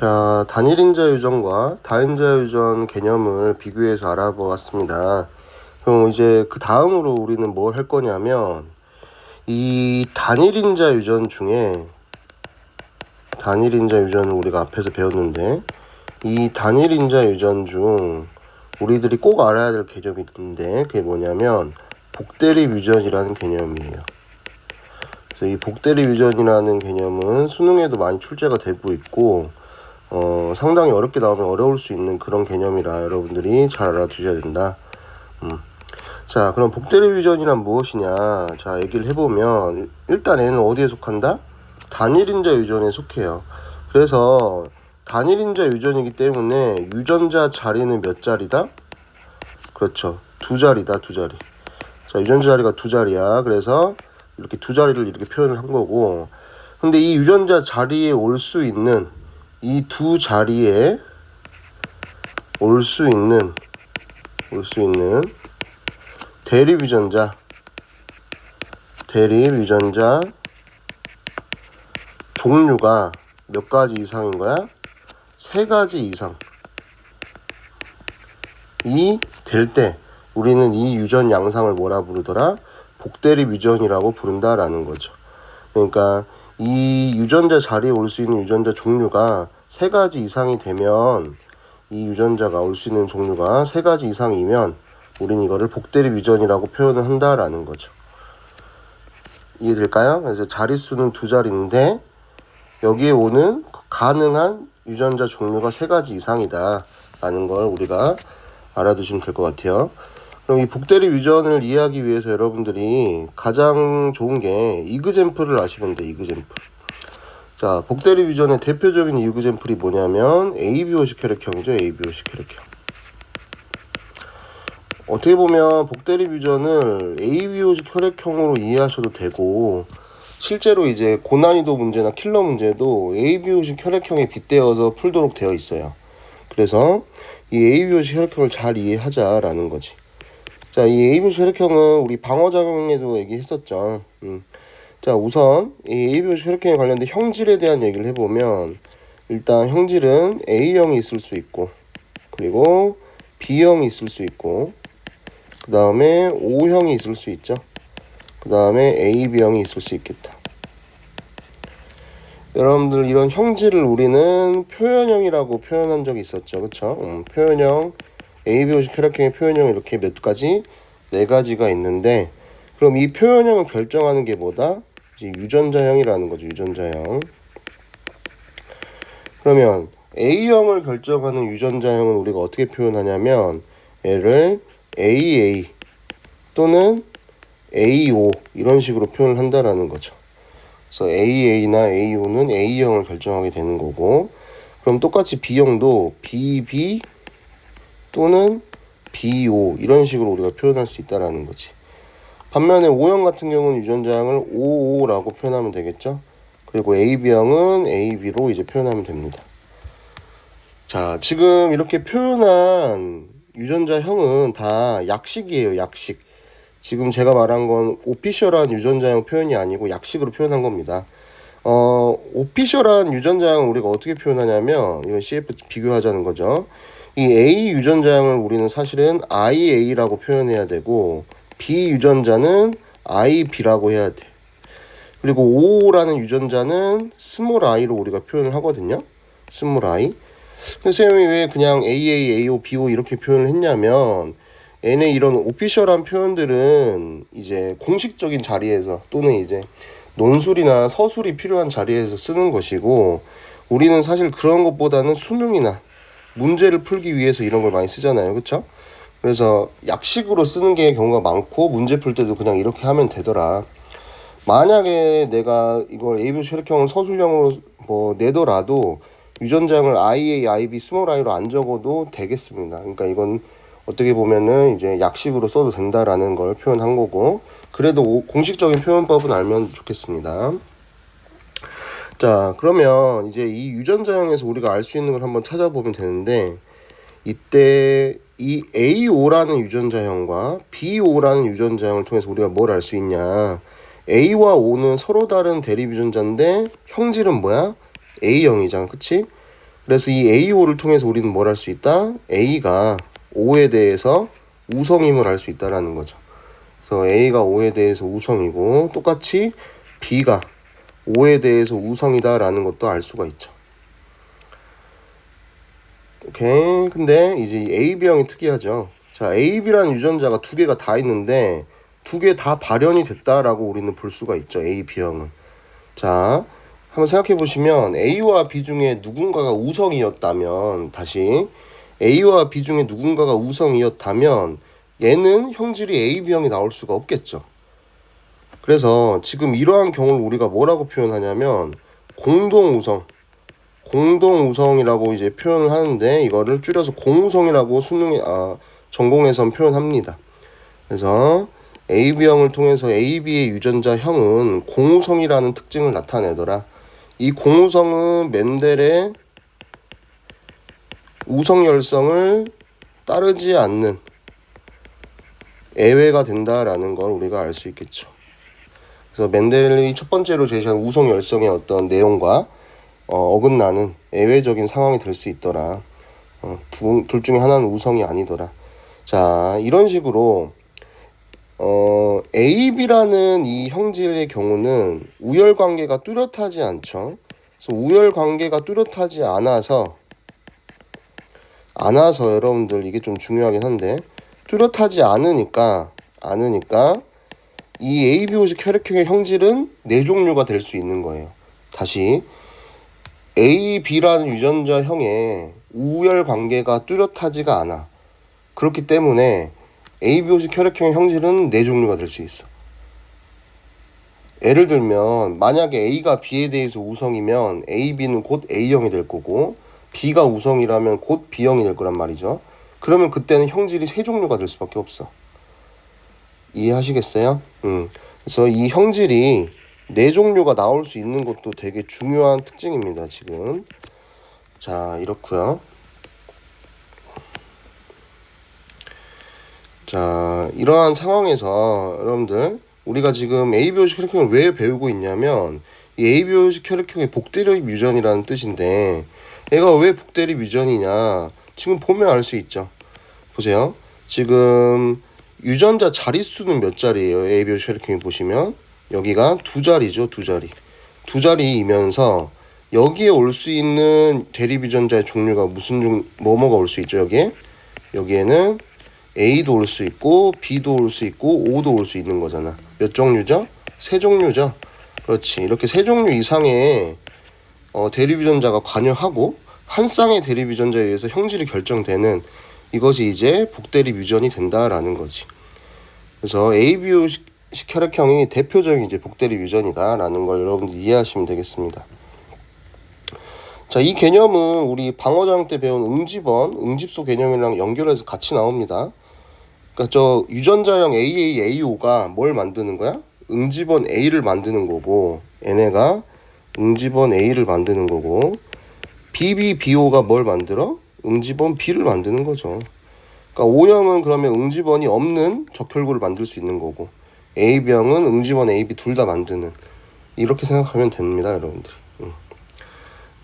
자, 단일인자 유전과 다인자 유전 개념을 비교해서 알아보았습니다. 그럼 이제 그 다음으로 우리는 뭘 할 거냐면 이 단일인자 유전 중에 단일인자 유전을 우리가 앞에서 배웠는데 이 단일인자 유전 중 우리들이 꼭 알아야 될 개념이 있는데 그게 뭐냐면 복대립 유전이라는 개념이에요. 그래서 이 복대립 유전이라는 개념은 수능에도 많이 출제가 되고 있고 상당히 어렵게 나오면 어려울 수 있는 그런 개념이라 여러분들이 잘 알아두셔야 된다. 자, 그럼 복대립 유전이란 무엇이냐? 자, 얘기를 해보면 일단 얘는 어디에 속한다? 단일인자 유전에 속해요. 그래서 단일인자 유전이기 때문에 유전자 자리는 몇 자리다? 그렇죠. 두 자리다, 두 자리. 자, 유전자 자리가 두 자리야. 그래서 이렇게 두 자리를 이렇게 표현을 한 거고. 근데 이 유전자 자리에 올 수 있는 이 두 자리에 올 수 있는 대립 유전자 종류가 몇 가지 이상인 거야? 세 가지 이상. 이 될 때 우리는 이 유전 양상을 뭐라 부르더라? 복대립 유전이라고 부른다라는 거죠. 그러니까 이 유전자 자리에 올 수 있는 유전자 종류가 세 가지 이상이 되면 이 유전자가 올 수 있는 종류가 세 가지 이상이면 우리는 이거를 복대립 유전이라고 표현을 한다라는 거죠. 이해될까요? 그래서 자릿수는 두 자리인데 여기에 오는 가능한 유전자 종류가 세 가지 이상이다라는 걸 우리가 알아두시면 될 것 같아요. 그럼 이 복대립 유전을 이해하기 위해서 여러분들이 가장 좋은 게 이그젠플을 아시면 돼. 이그젠플. 자, 복대립 유전의 대표적인 이그젠플이 뭐냐면 ABO식 혈액형이죠. ABO식 혈액형. 어떻게 보면 복대립 유전을 ABO식 혈액형으로 이해하셔도 되고 실제로 이제 고난이도 문제나 킬러 문제도 ABO식 혈액형에 빗대어서 풀도록 되어 있어요. 그래서 이 ABO식 혈액형을 잘 이해하자라는 거지. 자, 이 ABO식 혈액형은 우리 방어작용에도 얘기했었죠. 자, 우선 이 ABO식 혈액형에 관련된 형질에 대한 얘기를 해보면 일단 형질은 A형이 있을 수 있고 그리고 B형이 있을 수 있고 그 다음에 O형이 있을 수 있죠. 그 다음에 AB형이 있을 수 있겠다. 여러분들 이런 형질을 우리는 표현형이라고 표현한 적이 있었죠. 그쵸? 표현형, ABO식 혈액형의 표현형 이렇게 몇 가지? 네 가지가 있는데 그럼 이 표현형을 결정하는 게 뭐다? 이제 유전자형이라는 거죠. 유전자형. 그러면 A형을 결정하는 유전자형은 우리가 어떻게 표현하냐면 얘를 AA 또는 AO 이런 식으로 표현을 한다라는 거죠. 그래서 AA나 AO는 A형을 결정하게 되는 거고 그럼 똑같이 B형도 BB 또는 BO 이런 식으로 우리가 표현할 수 있다라는 거지. 반면에 O형 같은 경우는 유전자형을 OO라고 표현하면 되겠죠. 그리고 AB형은 AB로 이제 표현하면 됩니다. 자, 지금 이렇게 표현한 유전자형은 다 약식이에요. 약식. 지금 제가 말한 건 오피셜한 유전자형 표현이 아니고 약식으로 표현한 겁니다. 오피셜한 유전자형을 우리가 어떻게 표현하냐면 이건 CF 비교하자는 거죠. 이 A 유전자형을 우리는 사실은 IA라고 표현해야 되고 B 유전자는 IB라고 해야 돼. 그리고 O라는 유전자는 스몰 i로 우리가 표현을 하거든요. 스몰 i. 근데 선생님이 왜 그냥 AA, AO, BO 이렇게 표현을 했냐면 얘네 이런 오피셜한 표현들은 이제 공식적인 자리에서 또는 이제 논술이나 서술이 필요한 자리에서 쓰는 것이고 우리는 사실 그런 것보다는 수능이나 문제를 풀기 위해서 이런 걸 많이 쓰잖아요. 그쵸? 그래서 약식으로 쓰는 게 경우가 많고 문제 풀 때도 그냥 이렇게 하면 되더라. 만약에 내가 이걸 ABO식 혈액형을 서술형으로 뭐 내더라도 유전자형을 IA, IB, 스몰 i로 안 적어도 되겠습니다. 그러니까 이건 어떻게 보면은 이제 약식으로 써도 된다라는 걸 표현한 거고 그래도 공식적인 표현법은 알면 좋겠습니다. 자, 그러면 이제 이 유전자형에서 우리가 알 수 있는 걸 한번 찾아보면 되는데 이때 이 AO라는 유전자형과 BO라는 유전자형을 통해서 우리가 뭘 알 수 있냐? A와 O는 서로 다른 대립 유전자인데 형질은 뭐야? A형이잖아. 그치? 그래서 이 A5를 통해서 우리는 뭘 할 수 있다? A가 5에 대해서 우성임을 알 수 있다라는 거죠. 그래서 A가 5에 대해서 우성이고 똑같이 B가 5에 대해서 우성이다라는 것도 알 수가 있죠. 오케이. 근데 이제 AB형이 특이하죠. 자, AB라는 유전자가 두 개가 다 있는데 두 개 다 발현이 됐다라고 우리는 볼 수가 있죠. AB형은. 자, 한번 생각해 보시면 A와 B 중에 누군가가 우성이었다면 다시 A와 B 중에 누군가가 우성이었다면 얘는 형질이 AB형이 나올 수가 없겠죠. 그래서 지금 이러한 경우를 우리가 뭐라고 표현하냐면 공동우성이라고 이제 표현을 하는데 이거를 줄여서 공우성이라고 전공에선 표현합니다. 그래서 AB형을 통해서 AB의 유전자 형은 공우성이라는 특징을 나타내더라. 이 공우성은 멘델의 우성열성을 따르지 않는 예외가 된다라는 걸 우리가 알 수 있겠죠. 그래서 멘델이 첫 번째로 제시한 우성열성의 어떤 내용과 어긋나는 예외적인 상황이 될 수 있더라. 둘 중에 하나는 우성이 아니더라. 자, 이런 식으로 AB라는 이 형질의 경우는 우열 관계가 뚜렷하지 않죠. 그래서 우열 관계가 뚜렷하지 않아서 여러분들 이게 좀 중요하긴 한데 뚜렷하지 않으니까 이 ABO식 혈액형의 형질은 네 종류가 될 수 있는 거예요. 다시 AB라는 유전자형의 우열 관계가 뚜렷하지가 않아. 그렇기 때문에 ABO식 혈액형의 형질은 네 종류가 될 수 있어. 예를 들면 만약에 A가 B에 대해서 우성이면 AB는 곧 A형이 될 거고 B가 우성이라면 곧 B형이 될 거란 말이죠. 그러면 그때는 형질이 세 종류가 될 수밖에 없어. 이해하시겠어요? 그래서 이 형질이 네 종류가 나올 수 있는 것도 되게 중요한 특징입니다. 지금 자, 이렇고요. 자, 이러한 상황에서 여러분들 우리가 지금 ABO식 혈액형을 왜 배우고 있냐면 이 ABO식 혈액형의 복대립 유전이라는 뜻인데 얘가 왜 복대립 유전이냐 지금 보면 알 수 있죠. 보세요. 지금 유전자 자릿수는 몇 자리예요? ABO식 혈액형이 보시면 여기가 두 자리죠. 두 자리이면서 여기에 올 수 있는 대립 유전자의 종류가 뭐가 올 수 있죠? 여기에는 A도 올 수 있고 B도 올 수 있고 O도 올 수 있는 거잖아. 몇 종류죠? 세 종류죠. 그렇지. 이렇게 세 종류 이상의 대립 유전자가 관여하고 한 쌍의 대립 유전자에 의해서 형질이 결정되는 이것이 이제 복대립 유전이 된다라는 거지. 그래서 ABO식 혈액형이 대표적인 이제 복대립 유전이다라는 걸 여러분들 이해하시면 되겠습니다. 자, 이 개념은 우리 방어장 때 배운 응집소 개념이랑 연결해서 같이 나옵니다. 그러니까 저 유전자형 AAAO가 뭘 만드는 거야? 응집원 A를 만드는 거고 얘네가 응집원 A를 만드는 거고 BBBO가 뭘 만들어? 응집원 B를 만드는 거죠. 그러니까 O형은 그러면 응집원이 없는 적혈구를 만들 수 있는 거고 AB형은 응집원 AB 둘 다 만드는 이렇게 생각하면 됩니다, 여러분들.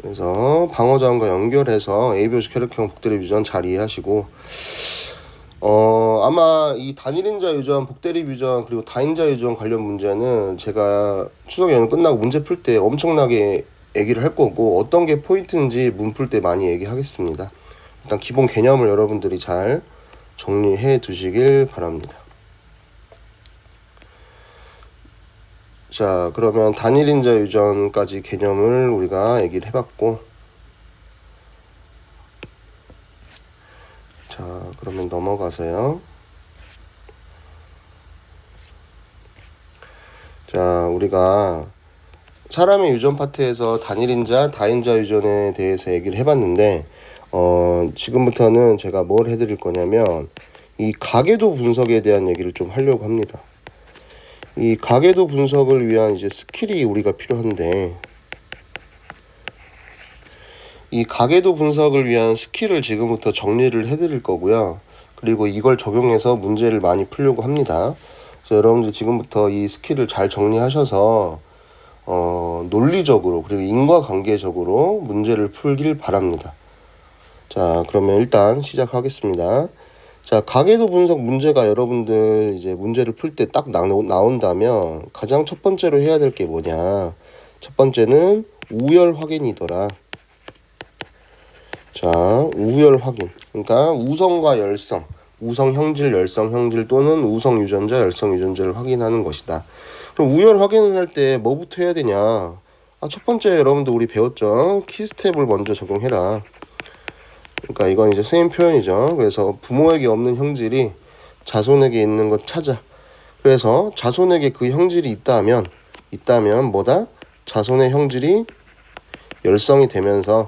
그래서 방어자원과 연결해서 ABO식 혈액형 복대립 유전 잘 이해하시고 아마 이 단일인자 유전, 복대립 유전 그리고 다인자 유전 관련 문제는 제가 추석 연휴 끝나고 문제 풀 때 엄청나게 얘기를 할 거고 어떤 게 포인트인지 문 풀 때 많이 얘기하겠습니다. 일단 기본 개념을 여러분들이 잘 정리해 두시길 바랍니다. 자, 그러면 단일인자 유전까지 개념을 우리가 얘기를 해봤고 자, 그러면 넘어가서요. 자, 우리가 사람의 유전 파트에서 단일인자, 다인자 유전에 대해서 얘기를 해봤는데 지금부터는 제가 뭘 해드릴 거냐면 이 가계도 분석에 대한 얘기를 좀 하려고 합니다. 이 가계도 분석을 위한 이제 스킬이 우리가 필요한데 이 가계도 분석을 위한 스킬을 지금부터 정리를 해드릴 거고요. 그리고 이걸 적용해서 문제를 많이 풀려고 합니다. 그래서 여러분들 지금부터 이 스킬을 잘 정리하셔서 논리적으로 그리고 인과관계적으로 문제를 풀길 바랍니다. 자, 그러면 일단 시작하겠습니다. 자, 가계도 분석 문제가 여러분들 이제 문제를 풀 때 딱 나온다면 가장 첫 번째로 해야 될 게 뭐냐? 첫 번째는 우열 확인이더라. 자, 우열 확인. 그러니까 우성과 열성, 우성 형질, 열성 형질 또는 우성 유전자, 열성 유전자를 확인하는 것이다. 그럼 우열 확인을 할 때 뭐부터 해야 되냐? 첫 번째 여러분들 우리 배웠죠? 키스텝을 먼저 적용해라. 그러니까 이건 이제 선생님 표현이죠. 그래서 부모에게 없는 형질이 자손에게 있는 것 찾아. 그래서 자손에게 그 형질이 있다면 뭐다? 자손의 형질이 열성이 되면서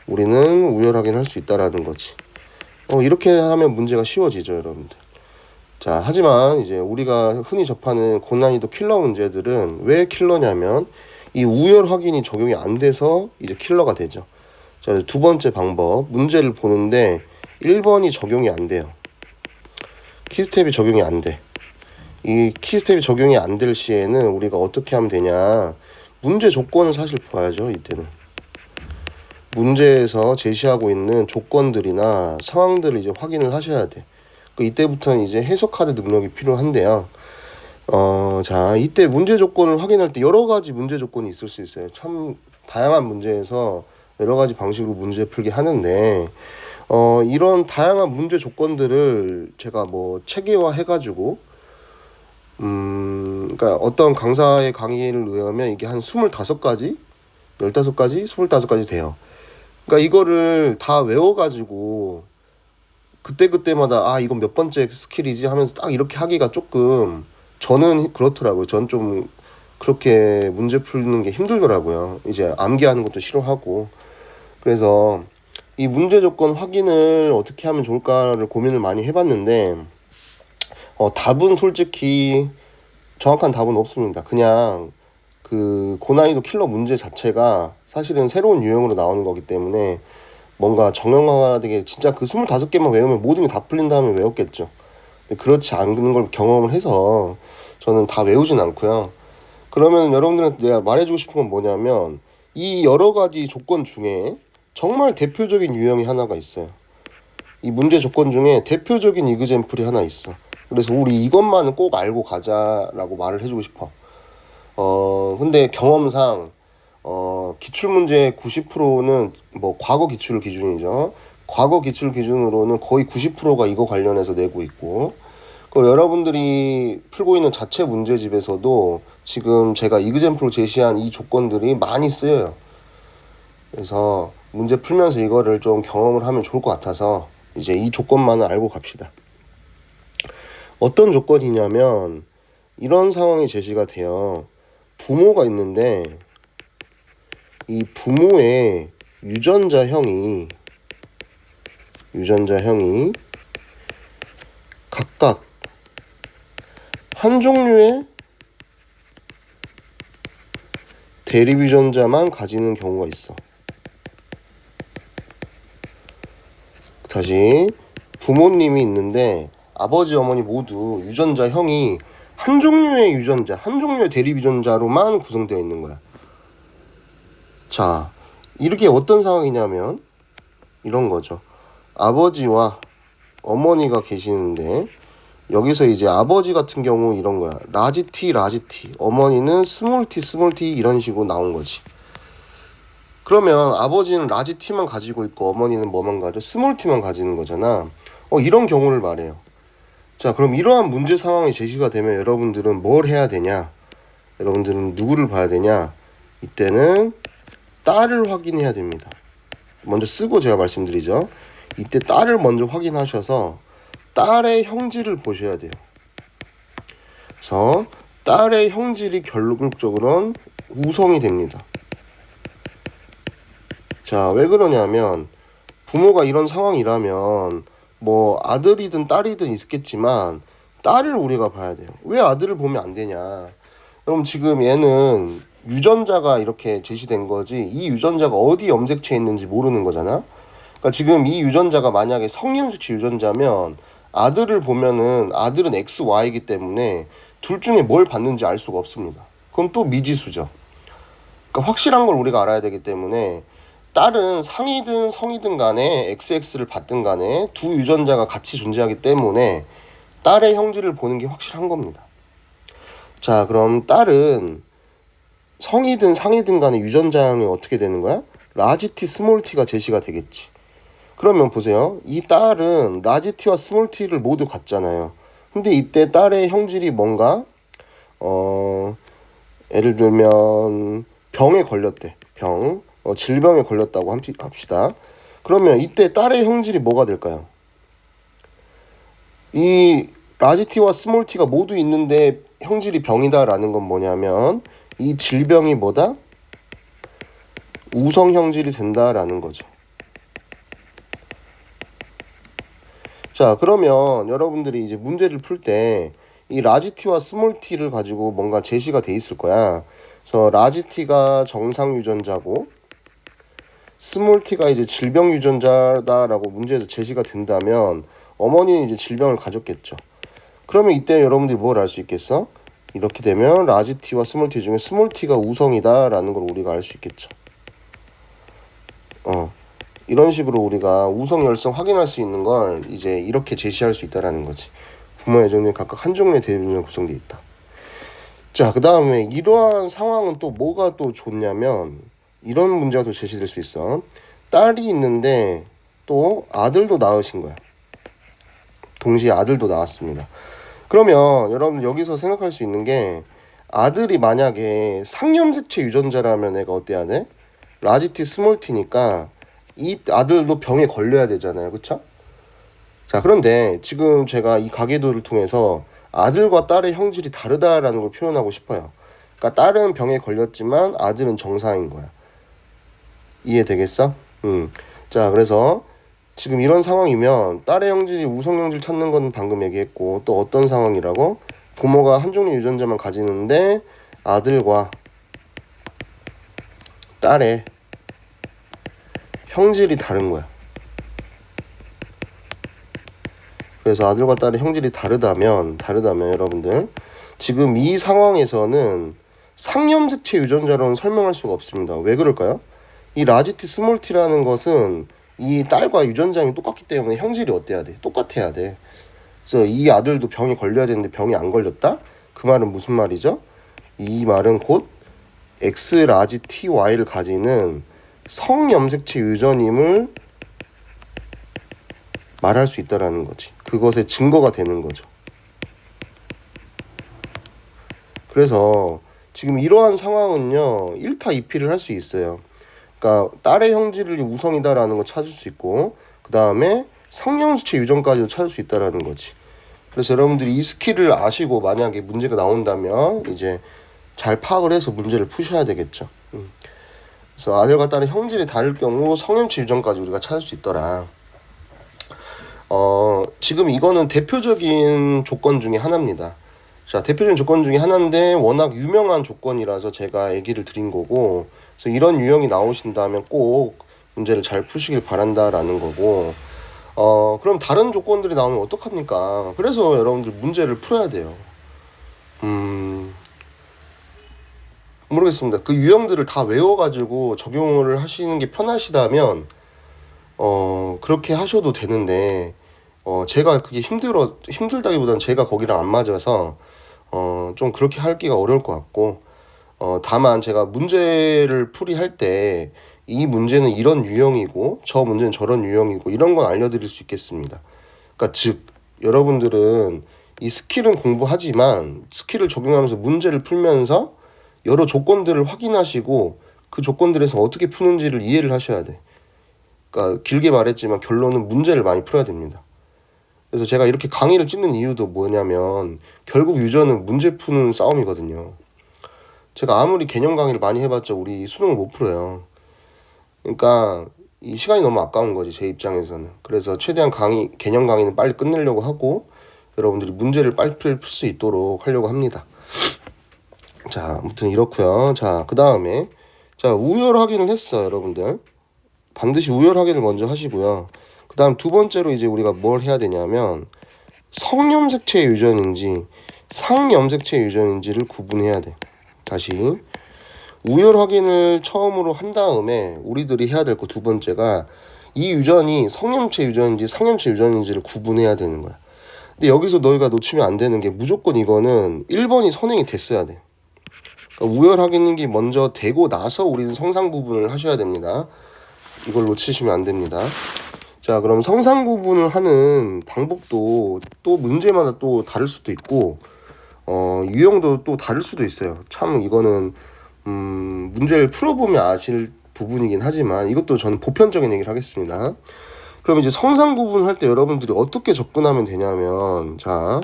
우리는 우열 확인할 수 있다라는 거지. 이렇게 하면 문제가 쉬워지죠, 여러분들. 자, 하지만 이제 우리가 흔히 접하는 고난이도 킬러 문제들은 왜 킬러냐면 이 우열 확인이 적용이 안 돼서 이제 킬러가 되죠. 자, 두 번째 방법, 문제를 보는데 1번이 적용이 안 돼요. 키스텝이 적용이 안 돼. 이 키스텝이 적용이 안 될 시에는 우리가 어떻게 하면 되냐? 문제 조건을 사실 봐야죠, 이때는. 문제에서 제시하고 있는 조건들이나 상황들을 이제 확인을 하셔야 돼. 이때부터는 이제 해석하는 능력이 필요한데요. 자, 이때 문제 조건을 확인할 때 여러 가지 문제 조건이 있을 수 있어요. 참 다양한 문제에서 여러 가지 방식으로 문제 풀기 하는데, 이런 다양한 문제 조건들을 제가 뭐 체계화 해가지고, 그러니까 어떤 강사의 강의를 의하면 이게 한 25가지, 15가지, 25가지 돼요. 그러니까 이거를 다 외워가지고 그때마다 이건 몇 번째 스킬이지 하면서 딱 이렇게 하기가 조금 저는 그렇더라고요. 전 좀 그렇게 문제 풀는 게 힘들더라고요. 이제 암기하는 것도 싫어하고. 그래서 이 문제 조건 확인을 어떻게 하면 좋을까를 고민을 많이 해봤는데 답은 솔직히 정확한 답은 없습니다. 그냥 그 고난이도 킬러 문제 자체가 사실은 새로운 유형으로 나오는 거기 때문에 뭔가 정형화되게 진짜 그 25개만 외우면 모든 게 다 풀린 다음에 외웠겠죠. 근데 그렇지 않은 걸 경험을 해서 저는 다 외우진 않고요. 그러면 여러분들한테 내가 말해주고 싶은 건 뭐냐면 이 여러 가지 조건 중에 정말 대표적인 유형이 하나가 있어요. 이 문제 조건 중에 대표적인 이그젬플이 하나 있어. 그래서 우리 이것만은 꼭 알고 가자라고 말을 해주고 싶어. 근데 경험상 기출문제 90%는 뭐 과거 기출 기준이죠. 과거 기출 기준으로는 거의 90%가 이거 관련해서 내고 있고, 여러분들이 풀고 있는 자체 문제집에서도 지금 제가 이그젬플로 제시한 이 조건들이 많이 쓰여요. 그래서 문제 풀면서 이거를 좀 경험을 하면 좋을 것 같아서 이제 이 조건만은 알고 갑시다. 어떤 조건이냐면 이런 상황이 제시가 돼요. 부모가 있는데 이 부모의 유전자형이 각각 한 종류의 대립 유전자만 가지는 경우가 있어. 다시, 부모님이 있는데 아버지 어머니 모두 유전자형이 한 종류의 유전자, 한 종류의 대립 유전자로만 구성되어 있는 거야. 자, 이렇게 어떤 상황이냐면 이런 거죠. 아버지와 어머니가 계시는데 여기서 이제 아버지 같은 경우 이런 거야. 라지 T, 어머니는 스몰 t 이런 식으로 나온 거지. 그러면 아버지는 라지 T만 가지고 있고 어머니는 뭐만 가져? 스몰 t만 가지는 거잖아. 이런 경우를 말해요. 자, 그럼 이러한 문제 상황이 제시가 되면 여러분들은 뭘 해야 되냐? 여러분들은 누구를 봐야 되냐? 이때는 딸을 확인해야 됩니다. 먼저 쓰고 제가 말씀드리죠. 이때 딸을 먼저 확인하셔서 딸의 형질을 보셔야 돼요. 그래서 딸의 형질이 결국적으로는 우성이 됩니다. 자, 왜 그러냐면 부모가 이런 상황이라면 뭐 아들이든 딸이든 있겠지만 딸을 우리가 봐야 돼요. 왜 아들을 보면 안 되냐? 그럼 지금 얘는 유전자가 이렇게 제시된 거지 이 유전자가 어디 염색체에 있는지 모르는 거잖아. 그러니까 지금 이 유전자가 만약에 성인수치 유전자면 아들을 보면은 아들은 XY이기 때문에 둘 중에 뭘 받는지 알 수가 없습니다. 그럼 또 미지수죠. 그러니까 확실한 걸 우리가 알아야 되기 때문에 딸은 상이든 성이든 간에 XX를 받든 간에 두 유전자가 같이 존재하기 때문에 딸의 형질을 보는 게 확실한 겁니다. 자, 그럼 딸은 성이든 상이든 간에 유전자형이 어떻게 되는 거야? 라지 t, 스몰 t가 제시가 되겠지. 그러면 보세요. 이 딸은 라지 t와 스몰 t를 모두 갖잖아요. 근데 이때 딸의 형질이 뭔가 예를 들면 병에 걸렸대. 질병에 걸렸다고 합시다. 그러면 이때 딸의 형질이 뭐가 될까요? 이 라지 t와 스몰 t가 모두 있는데 형질이 병이다라는 건 뭐냐면 이 질병이 뭐다? 우성 형질이 된다라는 거죠. 자, 그러면 여러분들이 이제 문제를 풀 때 이 라지 t와 스몰 t를 가지고 뭔가 제시가 돼 있을 거야. 그래서 라지 t가 정상 유전자고 스몰 t가 이제 질병 유전자다라고 문제에서 제시가 된다면 어머니는 이제 질병을 가졌겠죠. 그러면 이때 여러분들이 뭘 알 수 있겠어? 이렇게 되면 라지 t와 스몰 t 중에 스몰 t가 우성이다라는 걸 우리가 알 수 있겠죠. 이런 식으로 우리가 우성 열성 확인할 수 있는 걸 이제 이렇게 제시할 수 있다라는 거지. 부모 애정이 각각 한 종류의 대변으로 구성되어 있다. 자, 그 다음에 이러한 상황은 또 뭐가 또 좋냐면 이런 문제가 또 제시될 수 있어. 딸이 있는데 또 아들도 낳으신 거야. 동시에 아들도 낳았습니다. 그러면 여러분 여기서 생각할 수 있는 게 아들이 만약에 상염색체 유전자라면 애가 어때야 돼? 라지 t, 스몰 t니까 이 아들도 병에 걸려야 되잖아요. 그쵸? 자, 그런데 지금 제가 이 가계도를 통해서 아들과 딸의 형질이 다르다라는 걸 표현하고 싶어요. 그러니까 딸은 병에 걸렸지만 아들은 정상인 거야. 이해되겠어? 자, 그래서 지금 이런 상황이면 딸의 형질이 우성 형질 찾는 건 방금 얘기했고 또 어떤 상황이라고? 부모가 한 종류 유전자만 가지는데 아들과 딸의 형질이 다른 거야. 그래서 아들과 딸의 형질이 다르다면 여러분들 지금 이 상황에서는 상염색체 유전자로는 설명할 수가 없습니다. 왜 그럴까요? 이 라지 t, 스몰 t라는 것은 이 딸과 유전자형이 똑같기 때문에 형질이 어때야 돼? 똑같아야 돼. 그래서 이 아들도 병이 걸려야 되는데 병이 안 걸렸다? 그 말은 무슨 말이죠? 이 말은 곧 X 라지 TY를 가지는 성염색체 유전임을 말할 수 있다라는 거지. 그것의 증거가 되는 거죠. 그래서 지금 이러한 상황은요 1타 2피를 할 수 있어요. 그러니까 딸의 형질이 우성이다라는 거 찾을 수 있고 그 다음에 성염색체 유전까지도 찾을 수 있다라는 거지. 그래서 여러분들이 이 스킬을 아시고 만약에 문제가 나온다면 이제 잘 파악을 해서 문제를 푸셔야 되겠죠. 그래서 아들과 딸의 형질이 다를 경우 성염체 유전까지 우리가 찾을 수 있더라. 지금 이거는 대표적인 조건 중에 하나입니다. 자, 대표적인 조건 중에 하나인데 워낙 유명한 조건이라서 제가 얘기를 드린 거고, 그래서 이런 유형이 나오신다면 꼭 문제를 잘 푸시길 바란다라는 거고, 그럼 다른 조건들이 나오면 어떡합니까? 그래서 여러분들 문제를 풀어야 돼요. 모르겠습니다. 그 유형들을 다 외워가지고 적용을 하시는 게 편하시다면 그렇게 하셔도 되는데 제가 그게 힘들다기보다는 제가 거기랑 안 맞아서 좀 그렇게 하기가 어려울 것 같고 다만 제가 문제를 풀이할 때 이 문제는 이런 유형이고 저 문제는 저런 유형이고 이런 건 알려드릴 수 있겠습니다. 그러니까 즉 여러분들은 이 스킬은 공부하지만 스킬을 적용하면서 문제를 풀면서 여러 조건들을 확인하시고 그 조건들에서 어떻게 푸는지를 이해를 하셔야 돼. 그러니까 길게 말했지만 결론은 문제를 많이 풀어야 됩니다. 그래서 제가 이렇게 강의를 찍는 이유도 뭐냐면 결국 유전은 문제 푸는 싸움이거든요. 제가 아무리 개념 강의를 많이 해봤자 우리 수능을 못 풀어요. 그러니까 이 시간이 너무 아까운 거지 제 입장에서는. 그래서 최대한 개념 강의는 빨리 끝내려고 하고 여러분들이 문제를 빨리 풀 수 있도록 하려고 합니다. 자, 아무튼 이렇고요. 자, 그 다음에 자 우열 확인을 했어 여러분들. 반드시 우열 확인을 먼저 하시고요. 그 다음 두 번째로 이제 우리가 뭘 해야 되냐면 성염색체 유전인지 상염색체 유전인지를 구분해야 돼. 다시 우열 확인을 처음으로 한 다음에 우리들이 해야 될 거 두 번째가 이 유전이 성염체 유전인지 상염체 유전인지를 구분해야 되는 거야. 근데 여기서 너희가 놓치면 안 되는 게 무조건 이거는 1번이 선행이 됐어야 돼. 그러니까 우열 확인이 먼저 되고 나서 우리는 성상 구분을 하셔야 됩니다. 이걸 놓치시면 안 됩니다. 자, 그럼 성상 구분을 하는 방법도 또 문제마다 또 다를 수도 있고 유형도 또 다를 수도 있어요. 참 이거는 문제를 풀어보면 아실 부분이긴 하지만 이것도 저는 보편적인 얘기를 하겠습니다. 그럼 이제 성상 구분할 때 여러분들이 어떻게 접근하면 되냐면, 자,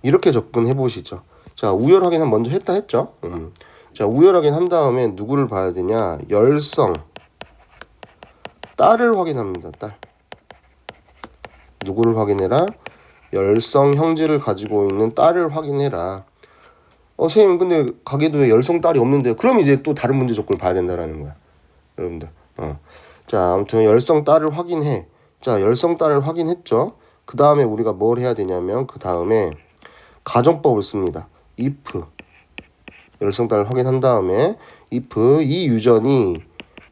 이렇게 접근해 보시죠. 자, 우열 확인 먼저 했다 했죠. 자, 우열 확인 한 다음에 누구를 봐야 되냐? 열성 딸을 확인합니다. 딸. 누구를 확인해라? 열성 형질을 가지고 있는 딸을 확인해라. 선생님, 근데 가게도에 열성 딸이 없는데, 그럼 이제 또 다른 문제 조건을 봐야 된다라는 거야, 여러분들. 자, 아무튼 열성 딸을 확인해. 자, 열성 딸을 확인했죠. 그 다음에 우리가 뭘 해야 되냐면, 그 다음에 가정법을 씁니다. if 열성 딸을 확인한 다음에 if 이 유전이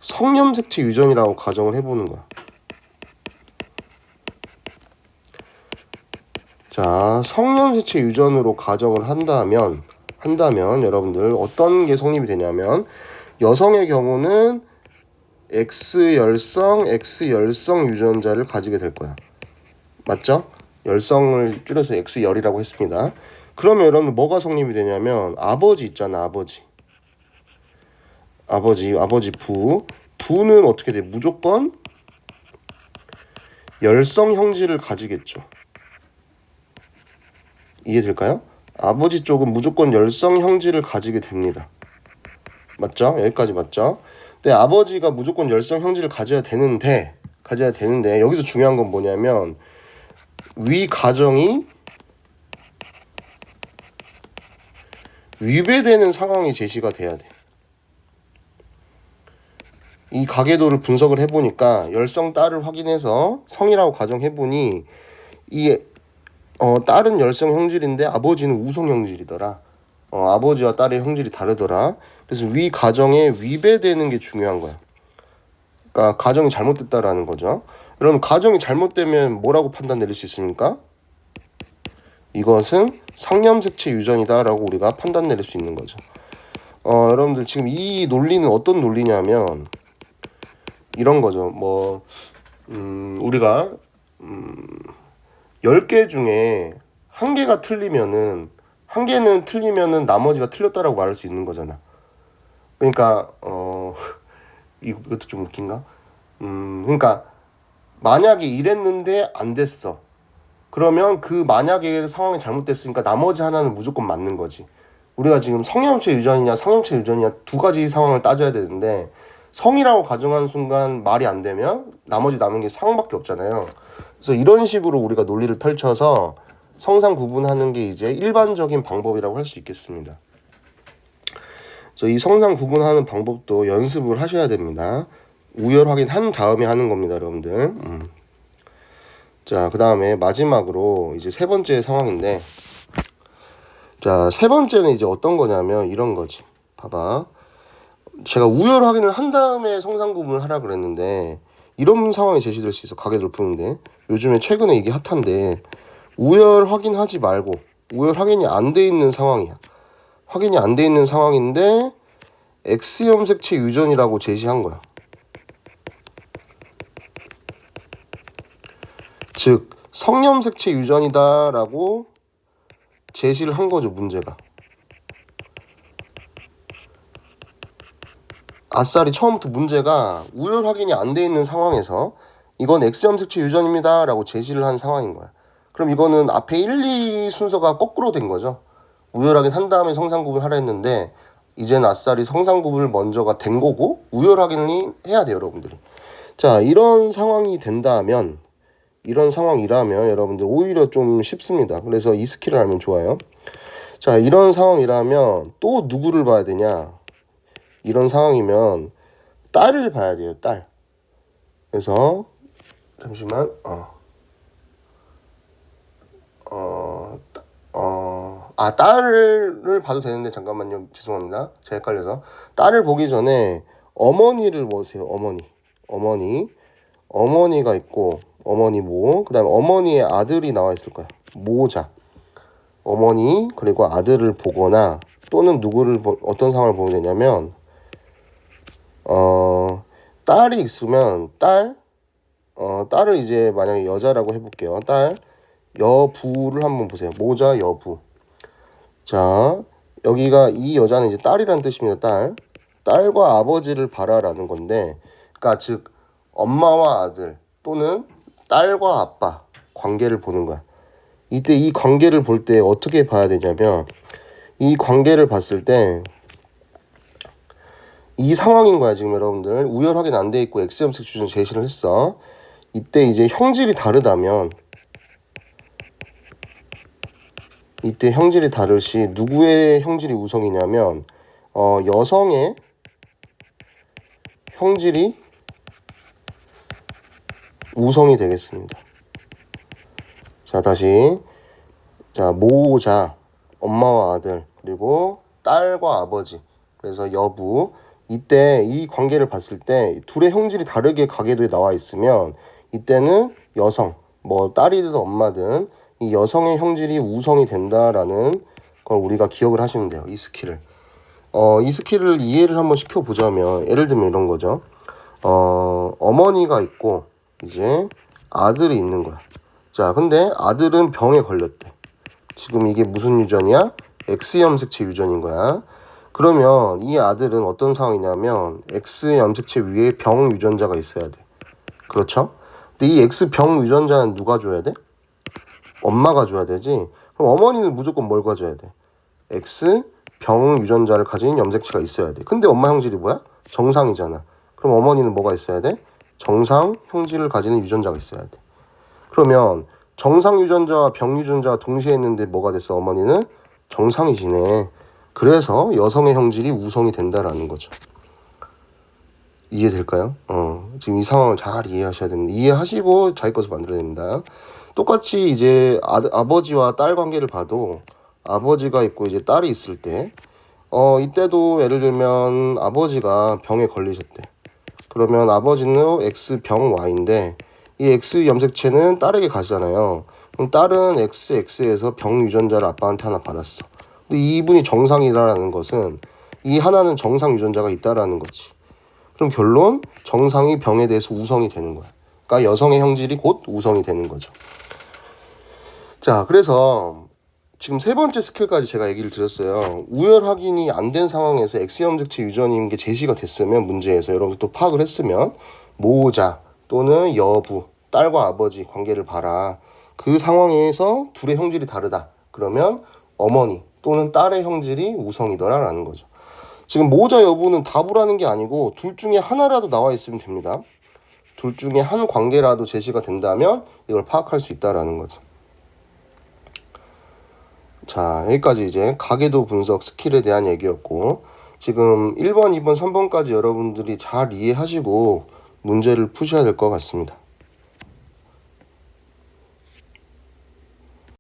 성염색체 유전이라고 가정을 해보는 거야. 자, 성염색체 유전으로 가정을 한다면 여러분들 어떤 게 성립이 되냐면, 여성의 경우는 X열성 유전자를 가지게 될 거야. 맞죠? 열성을 줄여서 X열이라고 했습니다. 그러면 여러분 뭐가 성립이 되냐면, 아버지 있잖아, 아버지 부는 어떻게 돼? 무조건 열성 형질을 가지겠죠. 이해될까요? 아버지 쪽은 무조건 열성 형질을 가지게 됩니다. 맞죠? 여기까지 맞죠? 근데 아버지가 무조건 열성 형질을 가져야 되는데 여기서 중요한 건 뭐냐면, 위 가정이 위배되는 상황이 제시가 돼야 돼. 이 가계도를 분석을 해보니까 열성 딸을 확인해서 성이라고 가정해보니 이 딸은 열성 형질인데 아버지는 우성 형질이더라. 아버지와 딸의 형질이 다르더라. 그래서 위 가정에 위배되는 게 중요한 거야. 그러니까 가정이 잘못됐다라는 거죠. 여러분, 가정이 잘못되면 뭐라고 판단 내릴 수 있습니까? 이것은 상염색체 유전이다라고 우리가 판단 내릴 수 있는 거죠. 여러분들 지금 이 논리는 어떤 논리냐면 이런 거죠. 우리가 10개 중에 한 개가 틀리면은, 한 개는 틀리면은 나머지가 틀렸다라고 말할 수 있는 거잖아. 그러니까 이것도 좀 웃긴가? 그러니까 만약에 이랬는데 안 됐어. 그러면 그 만약에 상황이 잘못됐으니까 나머지 하나는 무조건 맞는 거지. 우리가 지금 성염체 유전이냐 상염체 유전이냐 두 가지 상황을 따져야 되는데, 성이라고 가정하는 순간 말이 안 되면 나머지 남은 게 상밖에 없잖아요. 그래서 이런 식으로 우리가 논리를 펼쳐서 성상 구분하는 게 이제 일반적인 방법이라고 할 수 있겠습니다. 그래서 이 성상 구분하는 방법도 연습을 하셔야 됩니다. 우열 확인한 다음에 하는 겁니다, 여러분들. 자, 그 다음에 마지막으로 이제 세 번째 상황인데, 자, 세 번째는 이제 어떤 거냐면 이런 거지. 봐봐. 제가 우열 확인을 한 다음에 성상 구분을 하라 그랬는데, 이런 상황이 제시될 수 있어. 가계도를 푸는데 요즘에 최근에 이게 핫한데, 우열 확인하지 말고 우열 확인이 안 돼 있는 상황이야. 확인이 안 돼 있는 상황인데 X염색체 유전이라고 제시한 거야. 즉 성염색체 유전이다라고 제시를 한 거죠, 문제가. 아싸리 처음부터 문제가 우열 확인이 안 돼 있는 상황에서 이건 X염색체 유전입니다 라고 제시를 한 상황인 거야. 그럼 이거는 앞에 1, 2 순서가 거꾸로 된 거죠. 우열 확인 한 다음에 성상 구분을 하라 했는데 이제는 아싸리 성상 구분을 먼저가 된 거고 우열 확인을 해야 돼요, 여러분들이. 자, 이런 상황이 된다면, 이런 상황이라면 여러분들 오히려 좀 쉽습니다. 그래서 이 스킬을 알면 좋아요. 자, 이런 상황이라면 또 누구를 봐야 되냐? 이런 상황이면 딸을 봐야 돼요, 딸. 그래서 잠시만, 딸을 봐도 되는데 잠깐만요. 죄송합니다. 제가 헷갈려서. 딸을 보기 전에 어머니를 보세요. 어머니가 있고 어머니 모, 그다음에 어머니의 아들이 나와 있을 거야. 모자. 어머니 그리고 아들을 보거나 또는 어떤 상황을 보면 되냐면 딸이 있으면 딸을 이제 만약에 여자라고 해볼게요. 여부를 한번 보세요. 모자 여부. 자, 여기가 이 여자는 이제 딸이라는 뜻입니다. 딸과 아버지를 봐라라는 건데, 그러니까 즉 엄마와 아들 또는 딸과 아빠 관계를 보는 거야. 이때 이 관계를 볼 때 어떻게 봐야 되냐면, 이 관계를 봤을 때 이 상황인 거야. 지금 여러분들 우열 확인 안 돼 있고 X염색 주전 제시를 했어. 이때 이제 형질이 다르다면, 이때 형질이 다를 시 누구의 형질이 우성이냐면 여성의 형질이 우성이 되겠습니다. 자, 다시. 자, 모자, 엄마와 아들, 그리고 딸과 아버지, 그래서 여부. 이때 이 관계를 봤을 때 둘의 형질이 다르게 가계도에 나와 있으면 이때는 여성, 뭐 딸이든 엄마든 이 여성의 형질이 우성이 된다라는 걸 우리가 기억을 하시면 돼요. 이 스킬을. 이 스킬을 이해를 한번 시켜보자면, 예를 들면 이런 거죠. 어머니가 있고 이제 아들이 있는 거야. 자, 근데 아들은 병에 걸렸대. 지금 이게 무슨 유전이야? X염색체 유전인 거야. 그러면 이 아들은 어떤 상황이냐면 X염색체 위에 병 유전자가 있어야 돼. 그렇죠? 근데 이 X병 유전자는 누가 줘야 돼? 엄마가 줘야 되지. 그럼 어머니는 무조건 뭘 가져야 돼? X병 유전자를 가진 염색체가 있어야 돼. 근데 엄마 형질이 뭐야? 정상이잖아. 그럼 어머니는 뭐가 있어야 돼? 정상 형질을 가지는 유전자가 있어야 돼. 그러면 정상 유전자와 병 유전자가 동시에 있는데 뭐가 됐어? 어머니는 정상이시네. 그래서 여성의 형질이 우성이 된다라는 거죠. 이해될까요? 지금 이 상황을 잘 이해하셔야 됩니다. 이해하시고 자기 것을 만들어야 됩니다. 똑같이 이제 아버지와 딸 관계를 봐도 아버지가 있고 이제 딸이 있을 때 이때도 예를 들면 아버지가 병에 걸리셨대. 그러면 아버지는 X병 Y인데 이 X 염색체는 딸에게 가잖아요. 그럼 딸은 XX에서 병 유전자를 아빠한테 하나 받았어. 근데 이분이 정상이라는 것은 이 하나는 정상 유전자가 있다라는 거지. 그럼 결론 정상이 병에 대해서 우성이 되는 거야. 그러니까 여성의 형질이 곧 우성이 되는 거죠. 자, 그래서 지금 세 번째 스킬까지 제가 얘기를 드렸어요. 우열 확인이 안 된 상황에서 X염색체 유전인 게 제시가 됐으면, 문제에서 여러분들 또 파악을 했으면 모자 또는 여부, 딸과 아버지 관계를 봐라. 그 상황에서 둘의 형질이 다르다. 그러면 어머니 또는 딸의 형질이 우성이더라라는 거죠. 지금 모자 여부는 답을 게 아니고 둘 중에 하나라도 나와 있으면 됩니다. 둘 중에 한 관계라도 제시가 된다면 이걸 파악할 수 있다라는 거죠. 자, 여기까지 이제 가계도 분석 스킬에 대한 얘기였고, 지금 1번, 2번, 3번까지 여러분들이 잘 이해하시고 문제를 푸셔야 될 것 같습니다.